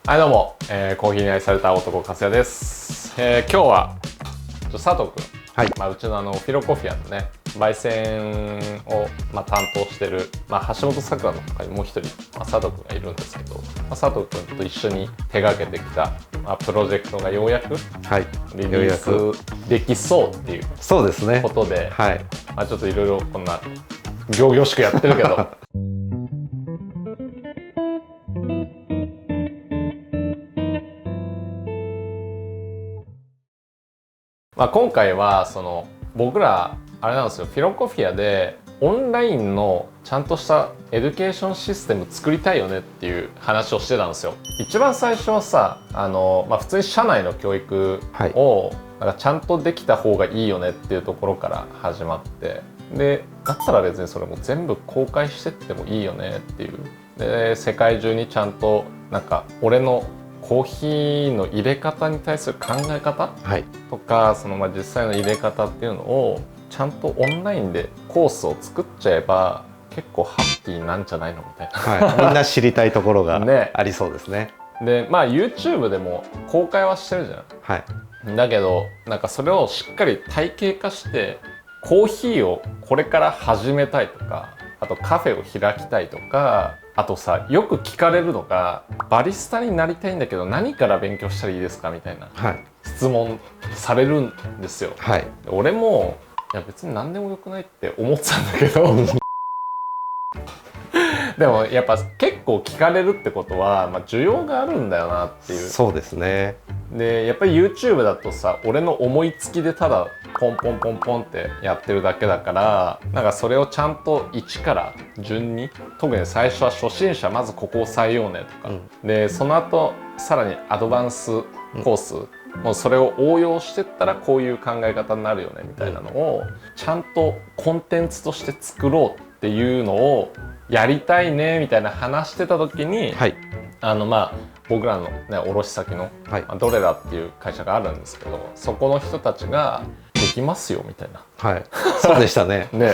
はいどうも、コーヒーに愛された男粕谷です。今日は佐藤君、はい、うちのフィロコフィアのね焙煎を、担当してる、橋本咲良の他にもう一人、佐藤君がいるんですけど、佐藤君と一緒に手がけてきた、プロジェクトがようやくリリースできそうっていうそうですねことで、はい、ちょっといろいろこんな仰々しくやってるけど今回はその僕らあれなんですよ、フィロコフィアでオンラインのちゃんとしたエデュケーションシステム作りたいよねっていう話をしてたんですよ。一番最初はさ普通に社内の教育をなんかちゃんとできた方がいいよねっていうところから始まって、でだったら別にそれも全部公開してってもいいよねっていう、で世界中にちゃんとなんか俺のコーヒーの入れ方に対する考え方とか、その実際の入れ方っていうのをちゃんとオンラインでコースを作っちゃえば結構ハッピーなんじゃないのみたいな、みんな知りたいところがね、ありそうですね。でYouTube でも公開はしてるじゃん、だけどなんかそれをしっかり体系化してコーヒーをこれから始めたいとか、あとカフェを開きたいとか、あとさよく聞かれるのがバリスタになりたいんだけど何から勉強したらいいですかみたいな質問されるんですよ。俺もいや別に何でもよくないって思ってたんだけどでもやっぱ結構聞かれるってことは、需要があるんだよなっていう。そうですね。でやっぱり YouTube だとさ俺の思いつきでただポンポンポンポンってやってるだけだから、なんかそれをちゃんと一から順に、特に最初は初心者まずここを押さえようねとか、でその後さらにアドバンスコース、もうそれを応用してったらこういう考え方になるよねみたいなのをちゃんとコンテンツとして作ろうっていうのをやりたいねみたいな話してた時に、僕らの、ね、卸先の、ドレラっていう会社があるんですけど、そこの人たちができますよみたいな、そうでしたねね、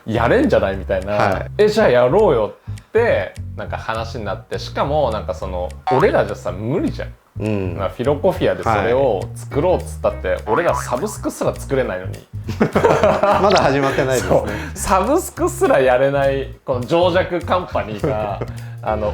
やれんじゃないみたいな、じゃあやろうよってなんか話になって、しかもなんかその俺らじゃさ無理じゃん。フィロコフィアでそれを作ろうっつったって、俺らサブスクすら作れないのにまだ始まってないですね。サブスクすらやれないこの情弱カンパニーが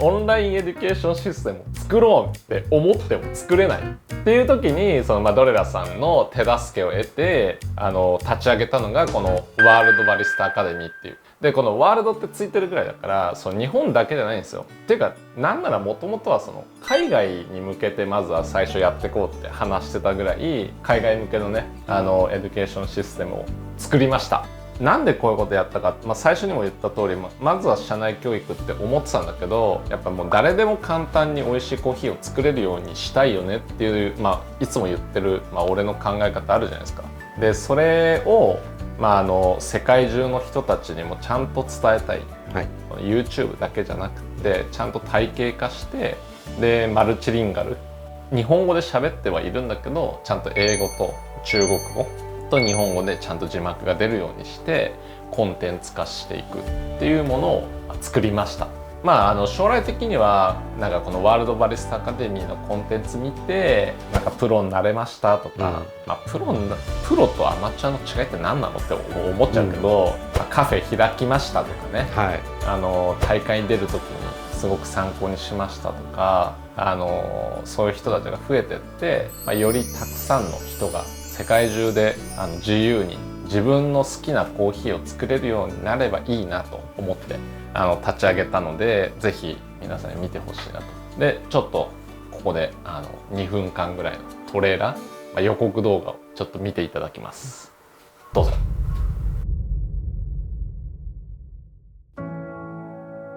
オンラインエデュケーションシステムを作ろうって思っても作れないっていう時に、そのドレラさんの手助けを得て立ち上げたのがこのワールドバリスタアカデミーっていう。でこのワールドってついてるぐらいだから、その日本だけじゃないんですよ。っていうかなんならもともとはその海外に向けてまずは最初やっていこうって話してたぐらい、海外向けのねエデュケーションシステムを作りました。なんでこういうことやったか、最初にも言った通り、まずは社内教育って思ってたんだけど、やっぱもう誰でも簡単に美味しいコーヒーを作れるようにしたいよねっていう、いつも言ってる、俺の考え方あるじゃないですか。でそれを世界中の人たちにもちゃんと伝えたい、YouTube だけじゃなくてちゃんと体系化して、でマルチリンガル、日本語で喋ってはいるんだけどちゃんと英語と中国語と日本語でちゃんと字幕が出るようにしてコンテンツ化していくっていうものを作りました。将来的にはなんかこのワールドバリスタアカデミーのコンテンツ見てなんかプロになれましたとか、プロとアマチュアの違いって何なのって思っちゃうけど、カフェ開きましたとかね、大会に出る時にすごく参考にしましたとか、そういう人たちが増えてって、よりたくさんの人が世界中で自由に自分の好きなコーヒーを作れるようになればいいなと思って立ち上げたので、ぜひ皆さんに見てほしいなと。でちょっとここで2分間ぐらいのトレーラー、予告動画をちょっと見ていただきます。どうぞ。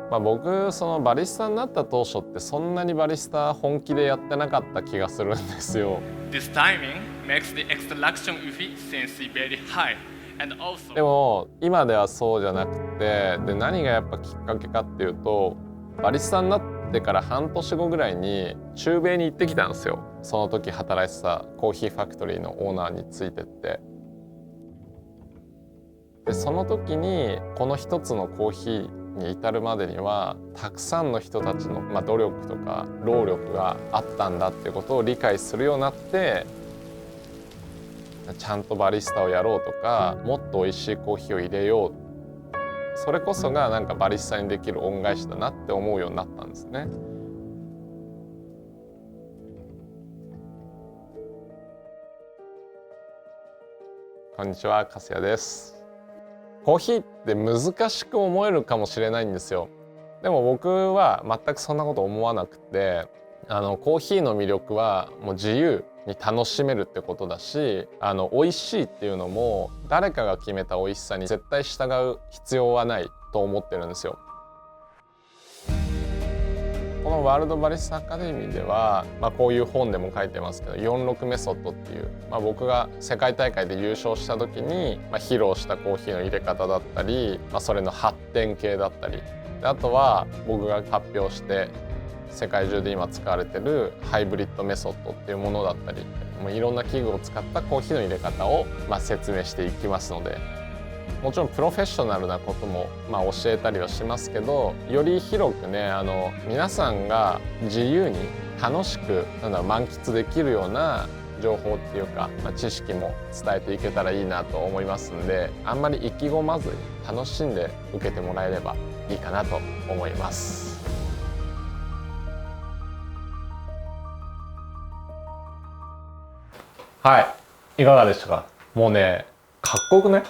僕そのバリスタになった当初ってそんなにバリスタ本気でやってなかった気がするんですよ。This timing makes the extraction efficiency very high. And also でも今ではそうじゃなくて、で何がやっぱきっかけかっていうと、バリスタになってから半年後ぐらいに中米に行ってきたんですよ。その時働いてたコーヒーファクトリーのオーナーについてって。でその時にこの一つのコーヒーに至るまでにはたくさんの人たちの、努力とか労力があったんだってことを理解するようになって、ちゃんとバリスタをやろうとか、もっと美味しいコーヒーを入れよう、それこそがなんかバリスタにできる恩返しだなって思うようになったんですね。こんにちは、粕谷です。コーヒーって難しく思えるかもしれないんですよ。でも僕は全くそんなこと思わなくて、コーヒーの魅力はもう自由に楽しめるってことだし、美味しいっていうのも誰かが決めた美味しさに絶対従う必要はないと思ってるんですよ。このワールドバリスタアカデミーでは、こういう本でも書いてますけど46メソッドっていう、僕が世界大会で優勝した時に、披露したコーヒーの入れ方だったり、それの発展系だったり、であとは僕が発表して世界中で今使われてるハイブリッドメソッドっていうものだったり、もういろんな器具を使ったコーヒーの入れ方を説明していきますので、もちろんプロフェッショナルなことも教えたりはしますけど、より広くね、皆さんが自由に楽しく満喫できるような情報っていうか、知識も伝えていけたらいいなと思いますんで、あんまり意気込まずに楽しんで受けてもらえればいいかなと思います。はい、いかがでしたか。もうね、かっこよくね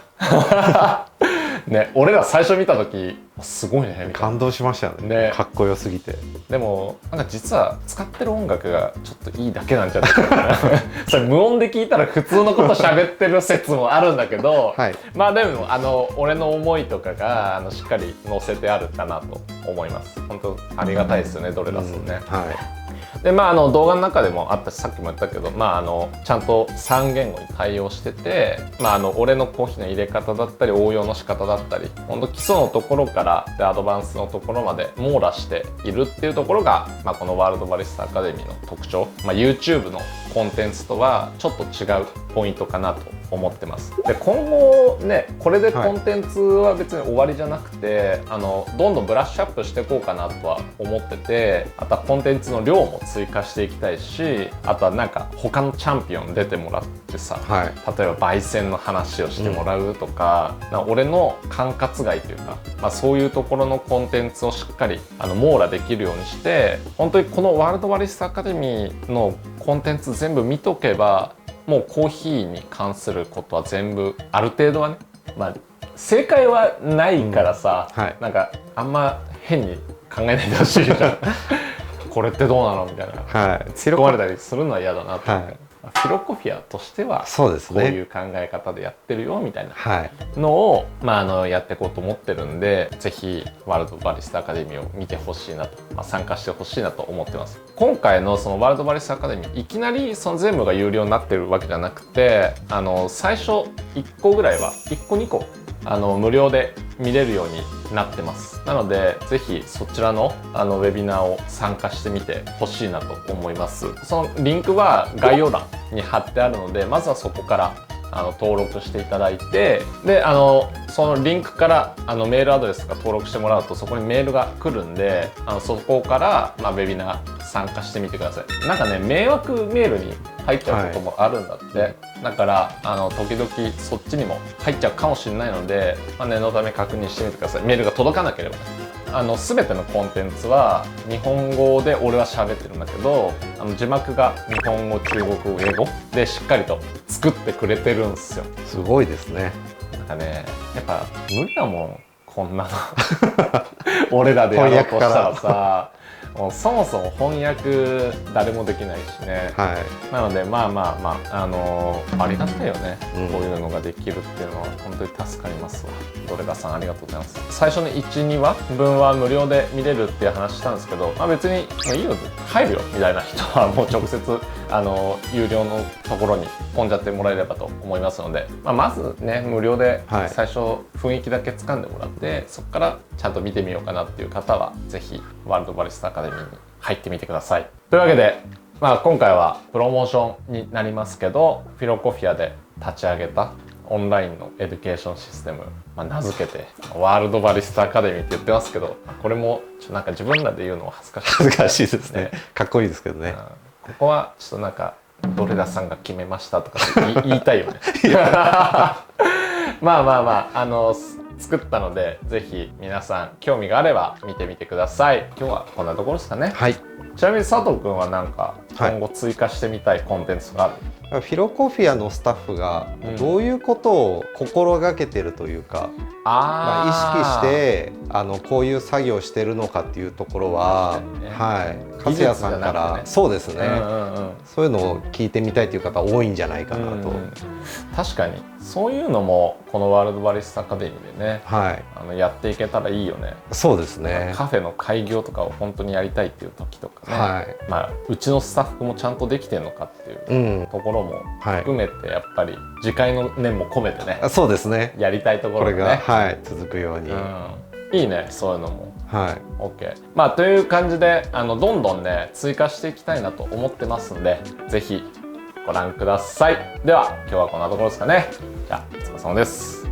ね、俺ら最初見た時すごいねみたいな、感動しましたね。かっこよすぎて。でもなんか実は使ってる音楽がちょっといいだけなんじゃないかなそれ無音で聞いたら普通のこと喋ってる説もあるんだけど、はい、でも俺の思いとかがしっかり載せてあるかなと思います。本当ありがたいですよね、ドレラスね。で動画の中でもあったし、さっきも言ったけど、ちゃんと3言語に対応してて、俺のコーヒーの入れ方だったり応用の仕方だったり、本当基礎のところからでアドバンスのところまで網羅しているっていうところが、このワールドバリスタアカデミーの特徴、YouTube のコンテンツとはちょっと違うポイントかなと思ってます。で今後ね、これでコンテンツは別に終わりじゃなくて、どんどんブラッシュアップしていこうかなとは思ってて、あとはコンテンツの量も追加していきたいし、あとはなんか他のチャンピオン出てもらってさ、例えば焙煎の話をしてもらうとか、俺の管轄外というか、そういうところのコンテンツをしっかり網羅できるようにして、本当にこのワールドバリスタアカデミーのコンテンツ全部見とけば、もうコーヒーに関することは全部ある程度はね、正解はないからさ、なんかあんま変に考えないでほしいじゃんこれってどうなのみたいな、突っ込まれたりするのは嫌だなと思って、フィロコフィアとしてはこういう考え方でやってるよみたいなのを、やっていこうと思ってるんで、ぜひワールドバリスタアカデミーを見てほしいなと、参加してほしいなと思ってます。今回のそのワールドバリスタアカデミー、いきなりその全部が有料になってるわけじゃなくて、最初1個ぐらいは1個2個無料で見れるようになってます。なのでぜひそちらのウェビナーを参加してみてほしいなと思います。そのリンクは概要欄に貼ってあるので、まずはそこから登録していただいて、でそのリンクからメールアドレスとか登録してもらうと、そこにメールが来るんで、そこから、ウェビナー参加してみてください。なんかね、迷惑メールに入っちゃうこともあるんだって、だから時々そっちにも入っちゃうかもしれないので、念のため確認してみてください。メールが届かなければ。全てのコンテンツは日本語で俺は喋ってるんだけど、字幕が日本語、中国語、英語でしっかりと作ってくれてるんですよ。すごいですね。なんかね、やっぱ無理だもん、こんなの俺らでやろうとしたらさ、もうそもそも翻訳誰もできないしね、なのでありがたいよね、こういうのができるっていうのは本当に助かりますわ。ドレガさんありがとうございます。最初の 1,2 話分は無料で見れるっていう話したんですけど、別にもういいよ入るよみたいな人はもう直接有料のところに飛んじゃってもらえればと思いますので、まずね無料で最初雰囲気だけ掴んでもらって、そこからちゃんと見てみようかなっていう方はぜひワールドバリスタアカデミーに入ってみてください。というわけで、今回はプロモーションになりますけど、フィロコフィアで立ち上げたオンラインのエデュケーションシステム、名付けてワールドバリスタアカデミーって言ってますけど、これもなんか自分らで言うのは恥ずかしい恥ずかしいですね。かっこいいですけどね。ここはちょっとなんかドレラさんが決めましたとか言いたいよね。まあ作ったので、ぜひ皆さん興味があれば見てみてください。今日はこんなところですかね。はい。ちなみに佐藤くんはなんか今後追加してみたいコンテンツがある？フィロコフィアのスタッフがどういうことを心がけてるというか、意識してこういう作業してるのかっていうところは、粕谷さんから、そうですね、そういうのを聞いてみたいという方多いんじゃないかなと。確かにそういうのもこのワールドバリスタアカデミーでね、やっていけたらいいよね。そうですね。カフェの開業とかを本当にやりたいっていう時とかね、うちのスタッフもちゃんとできてるのかっていうところも含めて、やっぱり次回の念も込めてね、そうですね、やりたいところがね、続くように、いいね、そういうのも。OK。という感じでどんどんね追加していきたいなと思ってますんで、ぜひご覧ください。では今日はこんなところですかね。じゃあお疲れ様です。